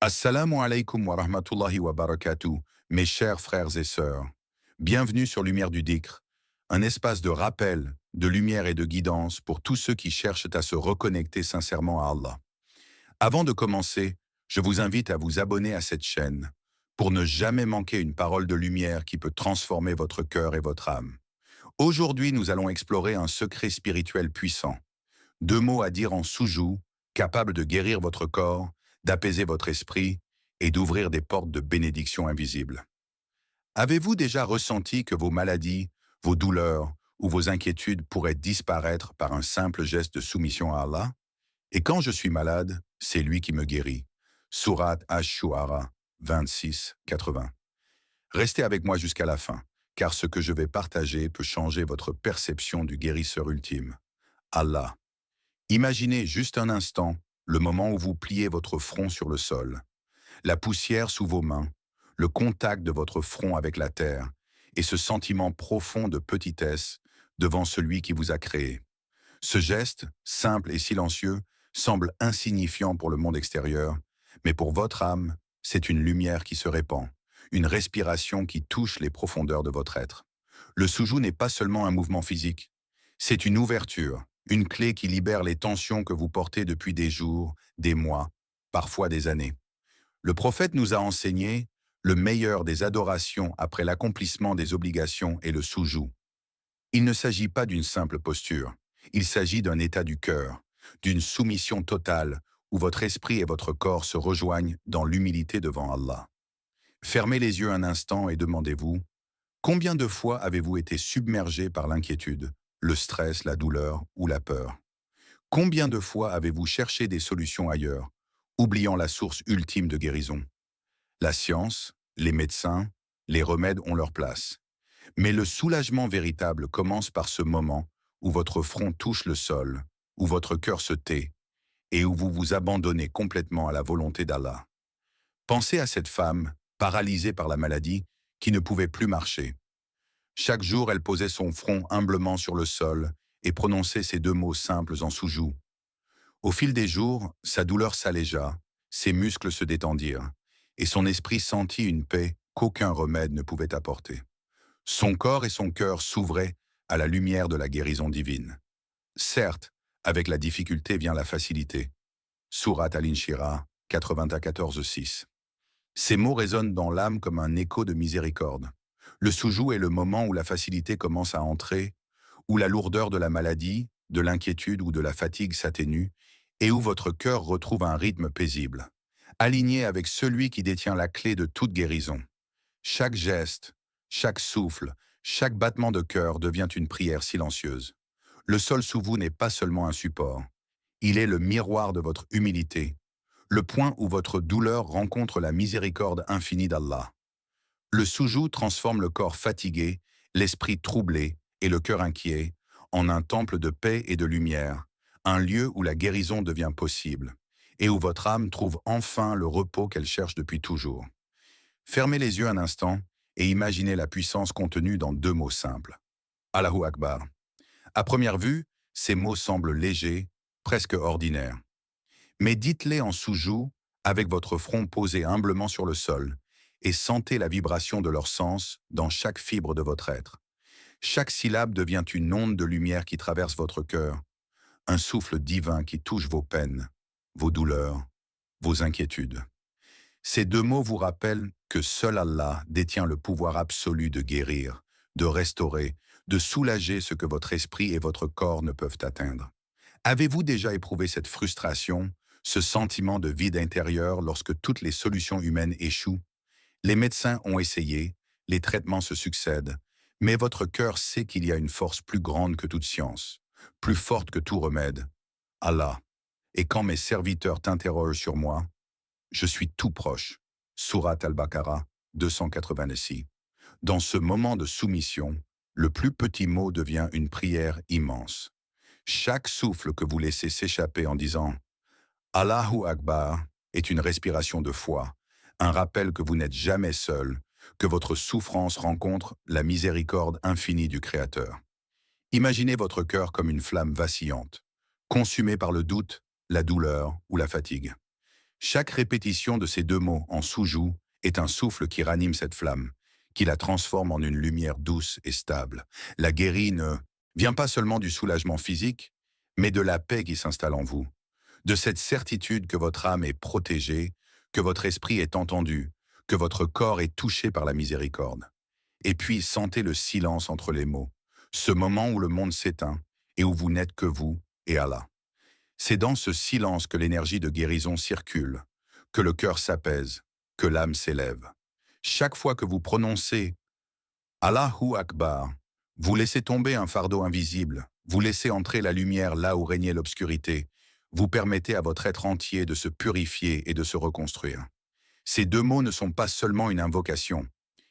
Assalamu alaikum wa rahmatullahi wa barakatuh, mes chers frères et sœurs. Bienvenue sur Lumière du Dhikr, un espace de rappel, de lumière et de guidance pour tous ceux qui cherchent à se reconnecter sincèrement à Allah. Avant de commencer, je vous invite à vous abonner à cette chaîne pour ne jamais manquer une parole de lumière qui peut transformer votre cœur et votre âme. Aujourd'hui, nous allons explorer un secret spirituel puissant. Deux mots à dire en soujou, capables de guérir votre corps, d'apaiser votre esprit et d'ouvrir des portes de bénédiction invisibles. Avez-vous déjà ressenti que vos maladies, vos douleurs ou vos inquiétudes pourraient disparaître par un simple geste de soumission à Allah? Et quand je suis malade, c'est lui qui me guérit. Sourate Ash-Shu'ara 26-80. Restez avec moi jusqu'à la fin, car ce que je vais partager peut changer votre perception du guérisseur ultime, Allah. Imaginez juste un instant le moment où vous pliez votre front sur le sol, la poussière sous vos mains, le contact de votre front avec la terre et ce sentiment profond de petitesse devant celui qui vous a créé. Ce geste, simple et silencieux, semble insignifiant pour le monde extérieur, mais pour votre âme, c'est une lumière qui se répand, une respiration qui touche les profondeurs de votre être. Le soujou n'est pas seulement un mouvement physique, c'est une ouverture, une clé qui libère les tensions que vous portez depuis des jours, des mois, parfois des années. Le prophète nous a enseigné le meilleur des adorations après l'accomplissement des obligations est le soujou. Il ne s'agit pas d'une simple posture, il s'agit d'un état du cœur, d'une soumission totale où votre esprit et votre corps se rejoignent dans l'humilité devant Allah. Fermez les yeux un instant et demandez-vous, combien de fois avez-vous été submergé par l'inquiétude, le stress, la douleur ou la peur? Combien de fois avez-vous cherché des solutions ailleurs, oubliant la source ultime de guérison? La science, les médecins, les remèdes ont leur place. Mais le soulagement véritable commence par ce moment où votre front touche le sol, où votre cœur se tait et où vous vous abandonnez complètement à la volonté d'Allah. Pensez à cette femme, paralysée par la maladie, qui ne pouvait plus marcher. Chaque jour, elle posait son front humblement sur le sol et prononçait ces deux mots simples en sous-joue. Au fil des jours, sa douleur s'allégea, ses muscles se détendirent, et son esprit sentit une paix qu'aucun remède ne pouvait apporter. Son corps et son cœur s'ouvraient à la lumière de la guérison divine. Certes, avec la difficulté vient la facilité. Sourate Al-Inshirah 94-6. Ces mots résonnent dans l'âme comme un écho de miséricorde. Le soujou est le moment où la facilité commence à entrer, où la lourdeur de la maladie, de l'inquiétude ou de la fatigue s'atténue, et où votre cœur retrouve un rythme paisible, aligné avec celui qui détient la clé de toute guérison. Chaque geste, chaque souffle, chaque battement de cœur devient une prière silencieuse. Le sol sous vous n'est pas seulement un support, il est le miroir de votre humilité, le point où votre douleur rencontre la miséricorde infinie d'Allah. Le soujou transforme le corps fatigué, l'esprit troublé et le cœur inquiet en un temple de paix et de lumière, un lieu où la guérison devient possible et où votre âme trouve enfin le repos qu'elle cherche depuis toujours. Fermez les yeux un instant et imaginez la puissance contenue dans deux mots simples. Allahu Akbar. À première vue, ces mots semblent légers, presque ordinaires. Mais dites-les en sous-joue, avec votre front posé humblement sur le sol, et sentez la vibration de leur sens dans chaque fibre de votre être. Chaque syllabe devient une onde de lumière qui traverse votre cœur, un souffle divin qui touche vos peines, vos douleurs, vos inquiétudes. Ces deux mots vous rappellent que seul Allah détient le pouvoir absolu de guérir, de restaurer, de soulager ce que votre esprit et votre corps ne peuvent atteindre. Avez-vous déjà éprouvé cette frustration, ce sentiment de vide intérieur lorsque toutes les solutions humaines échouent? Les médecins ont essayé, les traitements se succèdent, mais votre cœur sait qu'il y a une force plus grande que toute science, plus forte que tout remède, Allah. Et quand mes serviteurs t'interrogent sur moi, je suis tout proche. Sourate Al-Baqarah 286. Dans ce moment de soumission, le plus petit mot devient une prière immense. Chaque souffle que vous laissez s'échapper en disant Allahu Akbar est une respiration de foi, un rappel que vous n'êtes jamais seul, que votre souffrance rencontre la miséricorde infinie du Créateur. Imaginez votre cœur comme une flamme vacillante, consumé par le doute, la douleur ou la fatigue. Chaque répétition de ces deux mots en sous-joue est un souffle qui ranime cette flamme, qui la transforme en une lumière douce et stable. La guérie ne vient pas seulement du soulagement physique, mais de la paix qui s'installe en vous, de cette certitude que votre âme est protégée, que votre esprit est entendu, que votre corps est touché par la miséricorde. Et puis sentez le silence entre les mots, ce moment où le monde s'éteint et où vous n'êtes que vous et Allah. C'est dans ce silence que l'énergie de guérison circule, que le cœur s'apaise, que l'âme s'élève. Chaque fois que vous prononcez Allahu Akbar, vous laissez tomber un fardeau invisible, vous laissez entrer la lumière là où régnait l'obscurité, vous permettez à votre être entier de se purifier et de se reconstruire. Ces deux mots ne sont pas seulement une invocation,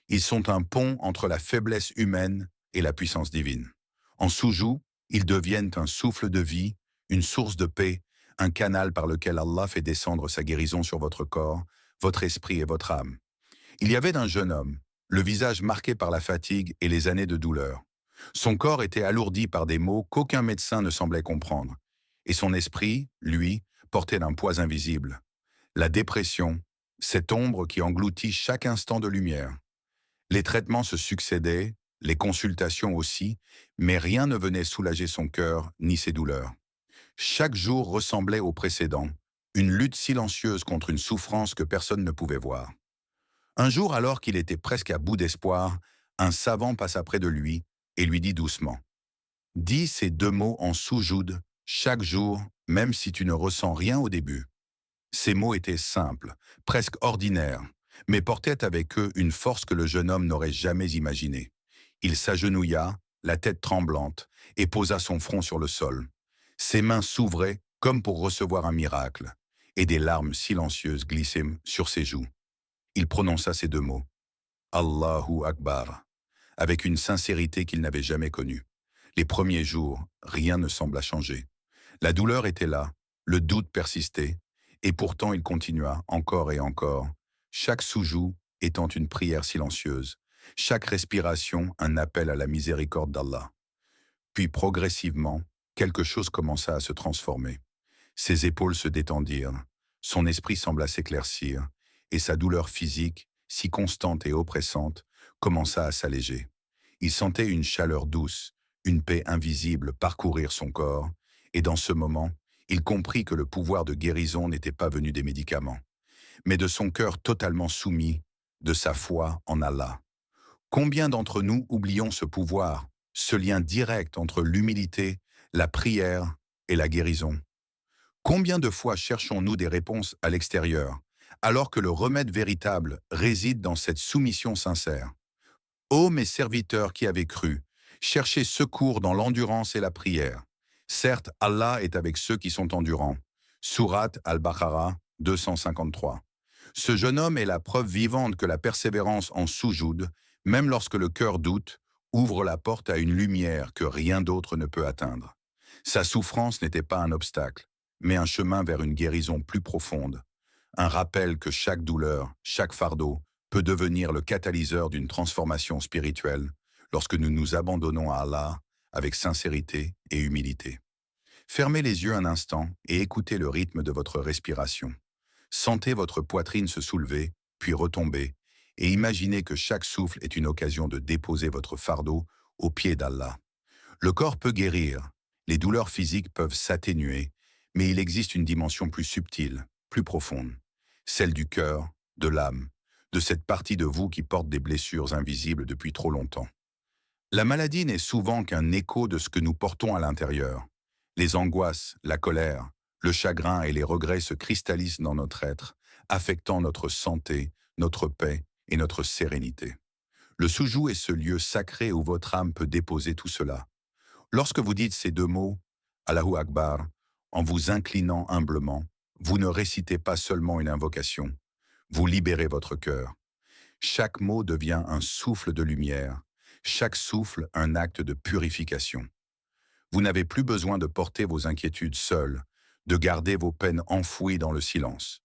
ils sont un pont entre la faiblesse humaine et la puissance divine. En sous-joue, ils deviennent un souffle de vie, une source de paix, un canal par lequel Allah fait descendre sa guérison sur votre corps, votre esprit et votre âme. Il y avait un jeune homme, le visage marqué par la fatigue et les années de douleur. Son corps était alourdi par des maux qu'aucun médecin ne semblait comprendre. Et son esprit, lui, portait un poids invisible. La dépression, cette ombre qui engloutit chaque instant de lumière. Les traitements se succédaient, les consultations aussi, mais rien ne venait soulager son cœur ni ses douleurs. Chaque jour ressemblait au précédent, une lutte silencieuse contre une souffrance que personne ne pouvait voir. Un jour, alors qu'il était presque à bout d'espoir, un savant passa près de lui et lui dit doucement « Dis ces deux mots en sous-joude, chaque jour, même si tu ne ressens rien au début. » Ces mots étaient simples, presque ordinaires, mais portaient avec eux une force que le jeune homme n'aurait jamais imaginée. Il s'agenouilla, la tête tremblante, et posa son front sur le sol. Ses mains s'ouvraient comme pour recevoir un miracle, et des larmes silencieuses glissaient sur ses joues. Il prononça ces deux mots, « Allahu Akbar », avec une sincérité qu'il n'avait jamais connue. Les premiers jours, rien ne sembla changer. La douleur était là, le doute persistait, et pourtant il continua encore et encore, chaque sous-joue étant une prière silencieuse, chaque respiration un appel à la miséricorde d'Allah. Puis progressivement, quelque chose commença à se transformer. Ses épaules se détendirent, son esprit sembla s'éclaircir, et sa douleur physique, si constante et oppressante, commença à s'alléger. Il sentait une chaleur douce, une paix invisible parcourir son corps, et dans ce moment, il comprit que le pouvoir de guérison n'était pas venu des médicaments, mais de son cœur totalement soumis, de sa foi en Allah. Combien d'entre nous oublions ce pouvoir, ce lien direct entre l'humilité, la prière et la guérison? Combien de fois cherchons-nous des réponses à l'extérieur, alors que le remède véritable réside dans cette soumission sincère? Ô mes serviteurs qui avez cru, cherchez secours dans l'endurance et la prière. Certes, Allah est avec ceux qui sont endurants. Sourate Al-Baqarah 253. Ce jeune homme est la preuve vivante que la persévérance en sous-joude, même lorsque le cœur doute, ouvre la porte à une lumière que rien d'autre ne peut atteindre. Sa souffrance n'était pas un obstacle, mais un chemin vers une guérison plus profonde. Un rappel que chaque douleur, chaque fardeau, peut devenir le catalyseur d'une transformation spirituelle lorsque nous nous abandonnons à Allah avec sincérité et humilité. Fermez les yeux un instant et écoutez le rythme de votre respiration. Sentez votre poitrine se soulever, puis retomber, et imaginez que chaque souffle est une occasion de déposer votre fardeau aux pieds d'Allah. Le corps peut guérir, les douleurs physiques peuvent s'atténuer, mais il existe une dimension plus subtile, plus profonde, celle du cœur, de l'âme, de cette partie de vous qui porte des blessures invisibles depuis trop longtemps. La maladie n'est souvent qu'un écho de ce que nous portons à l'intérieur. Les angoisses, la colère, le chagrin et les regrets se cristallisent dans notre être, affectant notre santé, notre paix et notre sérénité. Le sous-joue est ce lieu sacré où votre âme peut déposer tout cela. Lorsque vous dites ces deux mots, Allahu Akbar, en vous inclinant humblement, vous ne récitez pas seulement une invocation, vous libérez votre cœur. Chaque mot devient un souffle de lumière, chaque souffle un acte de purification. Vous n'avez plus besoin de porter vos inquiétudes seules, de garder vos peines enfouies dans le silence.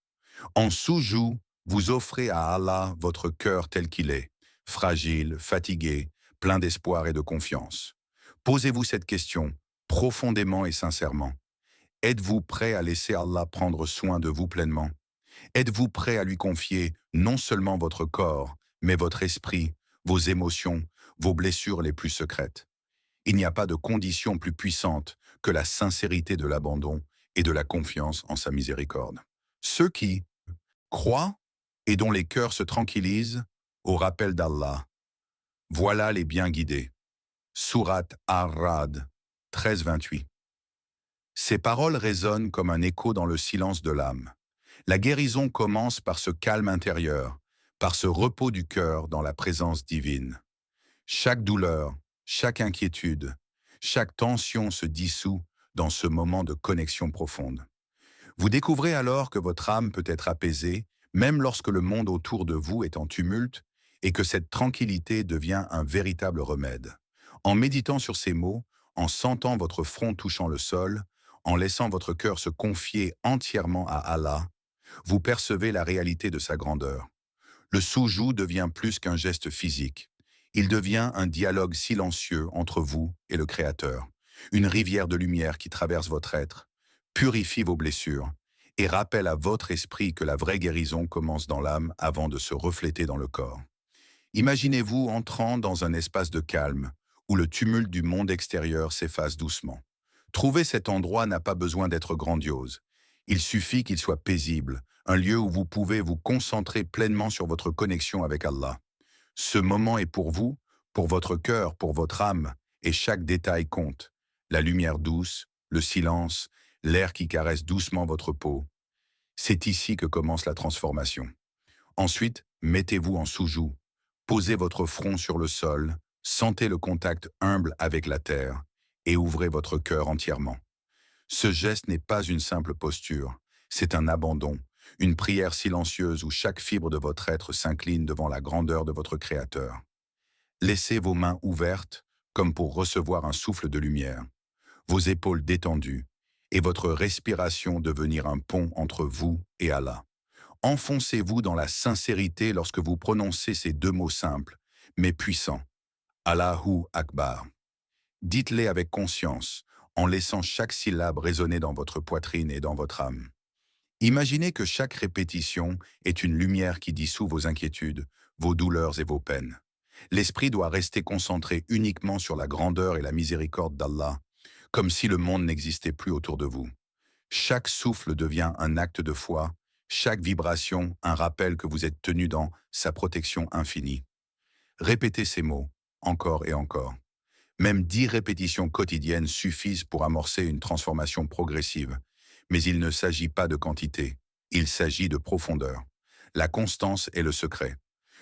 En sous-joue, vous offrez à Allah votre cœur tel qu'il est, fragile, fatigué, plein d'espoir et de confiance. Posez-vous cette question, profondément et sincèrement. Êtes-vous prêt à laisser Allah prendre soin de vous pleinement? Êtes-vous prêt à lui confier non seulement votre corps, mais votre esprit, vos émotions, vos blessures les plus secrètes? Il n'y a pas de condition plus puissante que la sincérité de l'abandon et de la confiance en sa miséricorde. Ceux qui croient et dont les cœurs se tranquillisent au rappel d'Allah, voilà les bien guidés. Sourate Ar-Ra'd 13-28. Ces paroles résonnent comme un écho dans le silence de l'âme. La guérison commence par ce calme intérieur, par ce repos du cœur dans la présence divine. Chaque douleur, chaque inquiétude, chaque tension se dissout dans ce moment de connexion profonde. Vous découvrez alors que votre âme peut être apaisée, même lorsque le monde autour de vous est en tumulte, et que cette tranquillité devient un véritable remède. En méditant sur ces mots, en sentant votre front touchant le sol, en laissant votre cœur se confier entièrement à Allah, vous percevez la réalité de sa grandeur. Le soujou devient plus qu'un geste physique. Il devient un dialogue silencieux entre vous et le Créateur, une rivière de lumière qui traverse votre être, purifie vos blessures et rappelle à votre esprit que la vraie guérison commence dans l'âme avant de se refléter dans le corps. Imaginez-vous entrant dans un espace de calme où le tumulte du monde extérieur s'efface doucement. Trouver cet endroit n'a pas besoin d'être grandiose. Il suffit qu'il soit paisible, un lieu où vous pouvez vous concentrer pleinement sur votre connexion avec Allah. Ce moment est pour vous, pour votre cœur, pour votre âme, et chaque détail compte. La lumière douce, le silence, l'air qui caresse doucement votre peau. C'est ici que commence la transformation. Ensuite, mettez-vous en soujou. Posez votre front sur le sol, sentez le contact humble avec la terre et ouvrez votre cœur entièrement. Ce geste n'est pas une simple posture, c'est un abandon, une prière silencieuse où chaque fibre de votre être s'incline devant la grandeur de votre Créateur. Laissez vos mains ouvertes comme pour recevoir un souffle de lumière, vos épaules détendues et votre respiration devenir un pont entre vous et Allah. Enfoncez-vous dans la sincérité lorsque vous prononcez ces deux mots simples, mais puissants. Allahu Akbar. Dites-les avec conscience, en laissant chaque syllabe résonner dans votre poitrine et dans votre âme. Imaginez que chaque répétition est une lumière qui dissout vos inquiétudes, vos douleurs et vos peines. L'esprit doit rester concentré uniquement sur la grandeur et la miséricorde d'Allah, comme si le monde n'existait plus autour de vous. Chaque souffle devient un acte de foi, chaque vibration un rappel que vous êtes tenu dans sa protection infinie. Répétez ces mots, encore et encore. Même 10 répétitions quotidiennes suffisent pour amorcer une transformation progressive. Mais il ne s'agit pas de quantité, il s'agit de profondeur. La constance est le secret.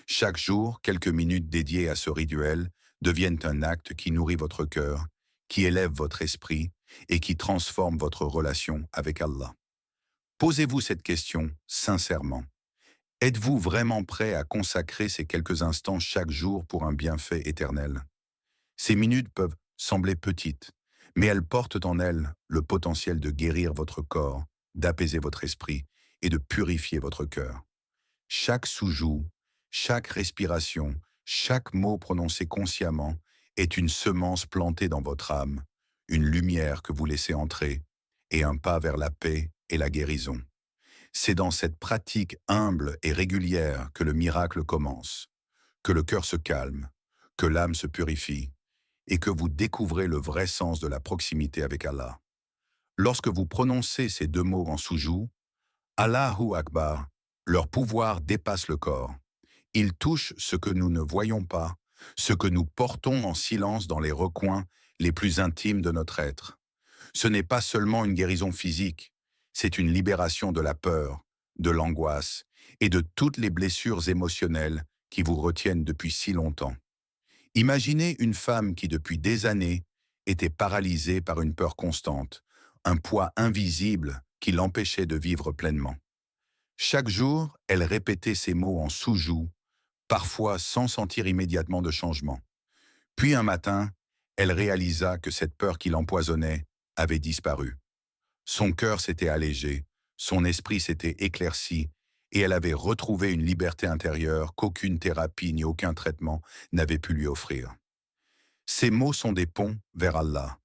Chaque jour, quelques minutes dédiées à ce rituel deviennent un acte qui nourrit votre cœur, qui élève votre esprit et qui transforme votre relation avec Allah. Posez-vous cette question sincèrement. Êtes-vous vraiment prêt à consacrer ces quelques instants chaque jour pour un bienfait éternel? Ces minutes peuvent sembler petites, mais elles portent en elles le potentiel de guérir votre corps, d'apaiser votre esprit et de purifier votre cœur. Chaque soujou, chaque respiration, chaque mot prononcé consciemment est une semence plantée dans votre âme, une lumière que vous laissez entrer et un pas vers la paix et la guérison. C'est dans cette pratique humble et régulière que le miracle commence, que le cœur se calme, que l'âme se purifie et que vous découvrez le vrai sens de la proximité avec Allah. Lorsque vous prononcez ces deux mots en soujou, Allahu Akbar, leur pouvoir dépasse le corps. Ils touchent ce que nous ne voyons pas, ce que nous portons en silence dans les recoins les plus intimes de notre être. Ce n'est pas seulement une guérison physique, c'est une libération de la peur, de l'angoisse et de toutes les blessures émotionnelles qui vous retiennent depuis si longtemps. Imaginez une femme qui depuis des années était paralysée par une peur constante, un poids invisible qui l'empêchait de vivre pleinement. Chaque jour, elle répétait ces mots en soujou, parfois sans sentir immédiatement de changement. Puis un matin, elle réalisa que cette peur qui l'empoisonnait avait disparu. Son cœur s'était allégé, son esprit s'était éclairci, et elle avait retrouvé une liberté intérieure qu'aucune thérapie ni aucun traitement n'avait pu lui offrir. Ces mots sont des ponts vers Allah.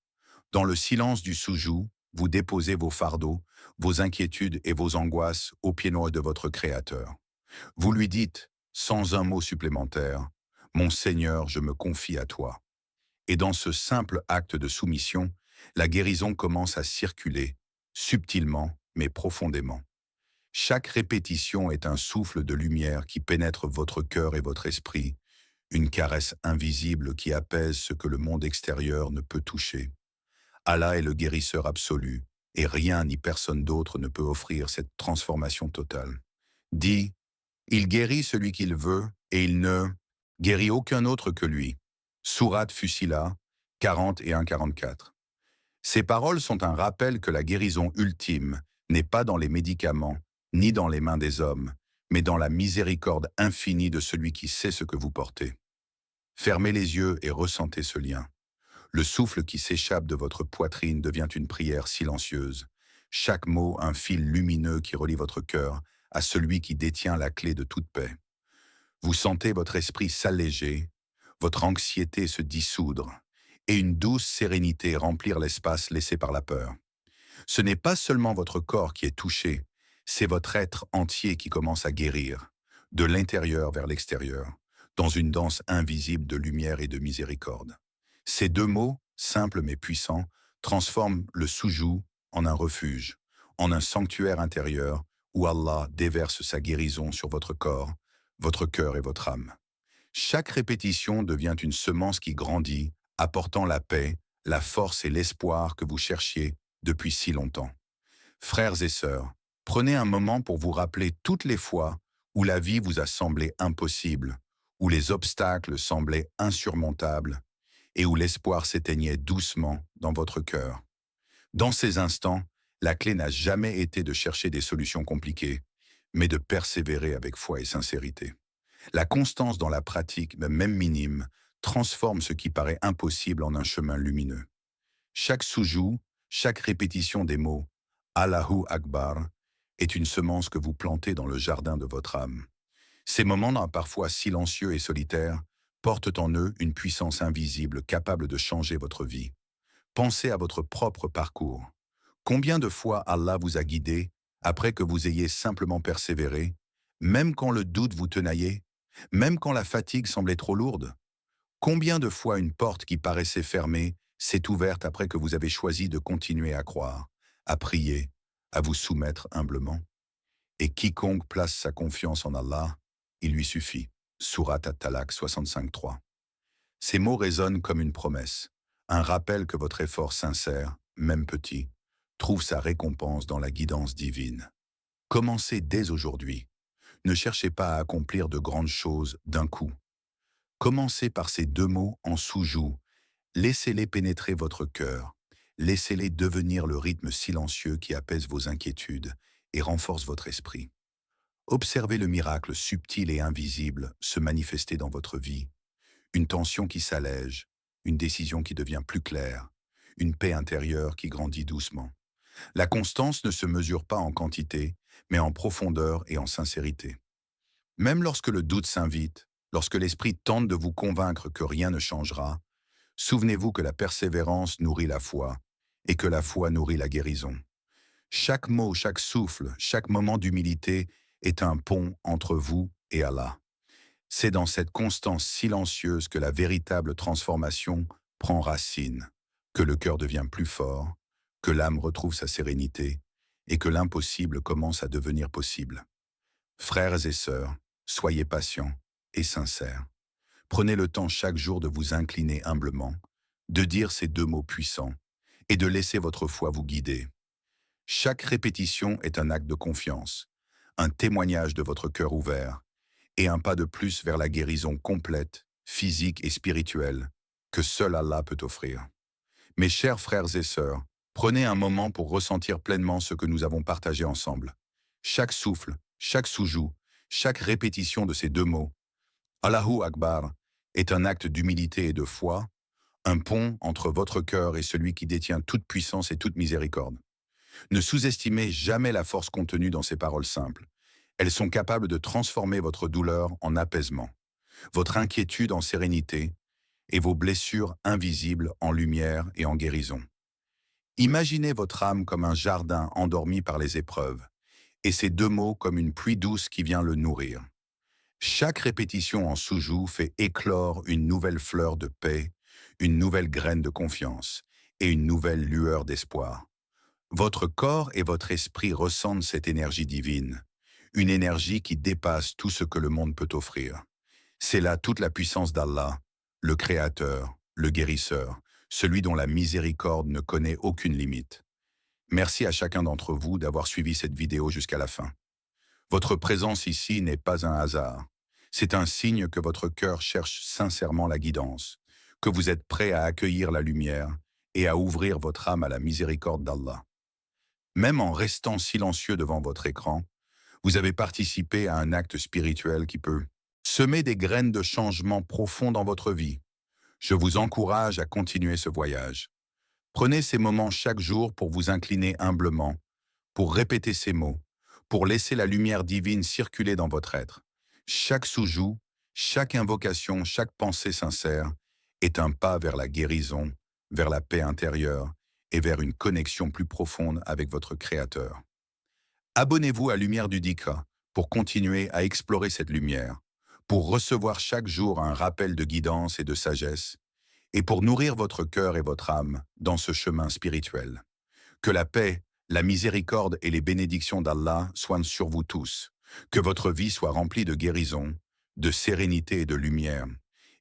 Dans le silence du soujou, vous déposez vos fardeaux, vos inquiétudes et vos angoisses aux pieds nus de votre Créateur. Vous lui dites, sans un mot supplémentaire, « Mon Seigneur, je me confie à toi ». Et dans ce simple acte de soumission, la guérison commence à circuler, subtilement mais profondément. Chaque répétition est un souffle de lumière qui pénètre votre cœur et votre esprit, une caresse invisible qui apaise ce que le monde extérieur ne peut toucher. Allah est le guérisseur absolu, et rien ni personne d'autre ne peut offrir cette transformation totale. Dit, il guérit celui qu'il veut, et il ne guérit aucun autre que lui. Sourate Fusila, 40 et 1,44. Ces paroles sont un rappel que la guérison ultime n'est pas dans les médicaments, ni dans les mains des hommes, mais dans la miséricorde infinie de celui qui sait ce que vous portez. Fermez les yeux et ressentez ce lien. Le souffle qui s'échappe de votre poitrine devient une prière silencieuse. Chaque mot un fil lumineux qui relie votre cœur à celui qui détient la clé de toute paix. Vous sentez votre esprit s'alléger, votre anxiété se dissoudre, et une douce sérénité remplir l'espace laissé par la peur. Ce n'est pas seulement votre corps qui est touché, c'est votre être entier qui commence à guérir, de l'intérieur vers l'extérieur, dans une danse invisible de lumière et de miséricorde. Ces deux mots, simples mais puissants, transforment le soujou en un refuge, en un sanctuaire intérieur où Allah déverse sa guérison sur votre corps, votre cœur et votre âme. Chaque répétition devient une semence qui grandit, apportant la paix, la force et l'espoir que vous cherchiez depuis si longtemps. Frères et sœurs, prenez un moment pour vous rappeler toutes les fois où la vie vous a semblé impossible, où les obstacles semblaient insurmontables et où l'espoir s'éteignait doucement dans votre cœur. Dans ces instants, la clé n'a jamais été de chercher des solutions compliquées, mais de persévérer avec foi et sincérité. La constance dans la pratique, même minime, transforme ce qui paraît impossible en un chemin lumineux. Chaque soujou, chaque répétition des mots « Allahu Akbar » est une semence que vous plantez dans le jardin de votre âme. Ces moments, parfois silencieux et solitaires, portent en eux une puissance invisible capable de changer votre vie. Pensez à votre propre parcours. Combien de fois Allah vous a guidé après que vous ayez simplement persévéré, même quand le doute vous tenaillait, même quand la fatigue semblait trop lourde? Combien de fois une porte qui paraissait fermée s'est ouverte après que vous avez choisi de continuer à croire, à prier, à vous soumettre humblement? Et quiconque place sa confiance en Allah, il lui suffit. Sourate At-Talaq 65.3. Ces mots résonnent comme une promesse, un rappel que votre effort sincère, même petit, trouve sa récompense dans la guidance divine. Commencez dès aujourd'hui. Ne cherchez pas à accomplir de grandes choses d'un coup. Commencez par ces deux mots en sous-joue. Laissez-les pénétrer votre cœur. Laissez-les devenir le rythme silencieux qui apaise vos inquiétudes et renforce votre esprit. Observez le miracle subtil et invisible se manifester dans votre vie. Une tension qui s'allège, une décision qui devient plus claire, une paix intérieure qui grandit doucement. La constance ne se mesure pas en quantité, mais en profondeur et en sincérité. Même lorsque le doute s'invite, lorsque l'esprit tente de vous convaincre que rien ne changera, souvenez-vous que la persévérance nourrit la foi et que la foi nourrit la guérison. Chaque mot, chaque souffle, chaque moment d'humilité est un pont entre vous et Allah. C'est dans cette constance silencieuse que la véritable transformation prend racine, que le cœur devient plus fort, que l'âme retrouve sa sérénité et que l'impossible commence à devenir possible. Frères et sœurs, soyez patients et sincères. Prenez le temps chaque jour de vous incliner humblement, de dire ces deux mots puissants et de laisser votre foi vous guider. Chaque répétition est un acte de confiance, un témoignage de votre cœur ouvert et un pas de plus vers la guérison complète, physique et spirituelle que seul Allah peut offrir. Mes chers frères et sœurs, prenez un moment pour ressentir pleinement ce que nous avons partagé ensemble. Chaque souffle, chaque soujou, chaque répétition de ces deux mots, Allahu Akbar, est un acte d'humilité et de foi, un pont entre votre cœur et celui qui détient toute puissance et toute miséricorde. Ne sous-estimez jamais la force contenue dans ces paroles simples. Elles sont capables de transformer votre douleur en apaisement, votre inquiétude en sérénité et vos blessures invisibles en lumière et en guérison. Imaginez votre âme comme un jardin endormi par les épreuves, et ces deux mots comme une pluie douce qui vient le nourrir. Chaque répétition en soujou fait éclore une nouvelle fleur de paix, une nouvelle graine de confiance et une nouvelle lueur d'espoir. Votre corps et votre esprit ressentent cette énergie divine, une énergie qui dépasse tout ce que le monde peut offrir. C'est là toute la puissance d'Allah, le Créateur, le Guérisseur, celui dont la miséricorde ne connaît aucune limite. Merci à chacun d'entre vous d'avoir suivi cette vidéo jusqu'à la fin. Votre présence ici n'est pas un hasard. C'est un signe que votre cœur cherche sincèrement la guidance, que vous êtes prêt à accueillir la lumière et à ouvrir votre âme à la miséricorde d'Allah. Même en restant silencieux devant votre écran, vous avez participé à un acte spirituel qui peut semer des graines de changement profond dans votre vie. Je vous encourage à continuer ce voyage. Prenez ces moments chaque jour pour vous incliner humblement, pour répéter ces mots, pour laisser la lumière divine circuler dans votre être. Chaque soujou, chaque invocation, chaque pensée sincère est un pas vers la guérison, vers la paix intérieure et vers une connexion plus profonde avec votre Créateur. Abonnez-vous à Lumière du Dikra pour continuer à explorer cette lumière, pour recevoir chaque jour un rappel de guidance et de sagesse, et pour nourrir votre cœur et votre âme dans ce chemin spirituel. Que la paix, la miséricorde et les bénédictions d'Allah soient sur vous tous, que votre vie soit remplie de guérison, de sérénité et de lumière,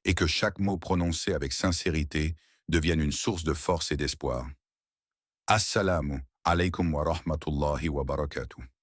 et que chaque mot prononcé avec sincérité devienne une source de force et d'espoir. Assalamu alaikum wa rahmatullahi wa barakatuh.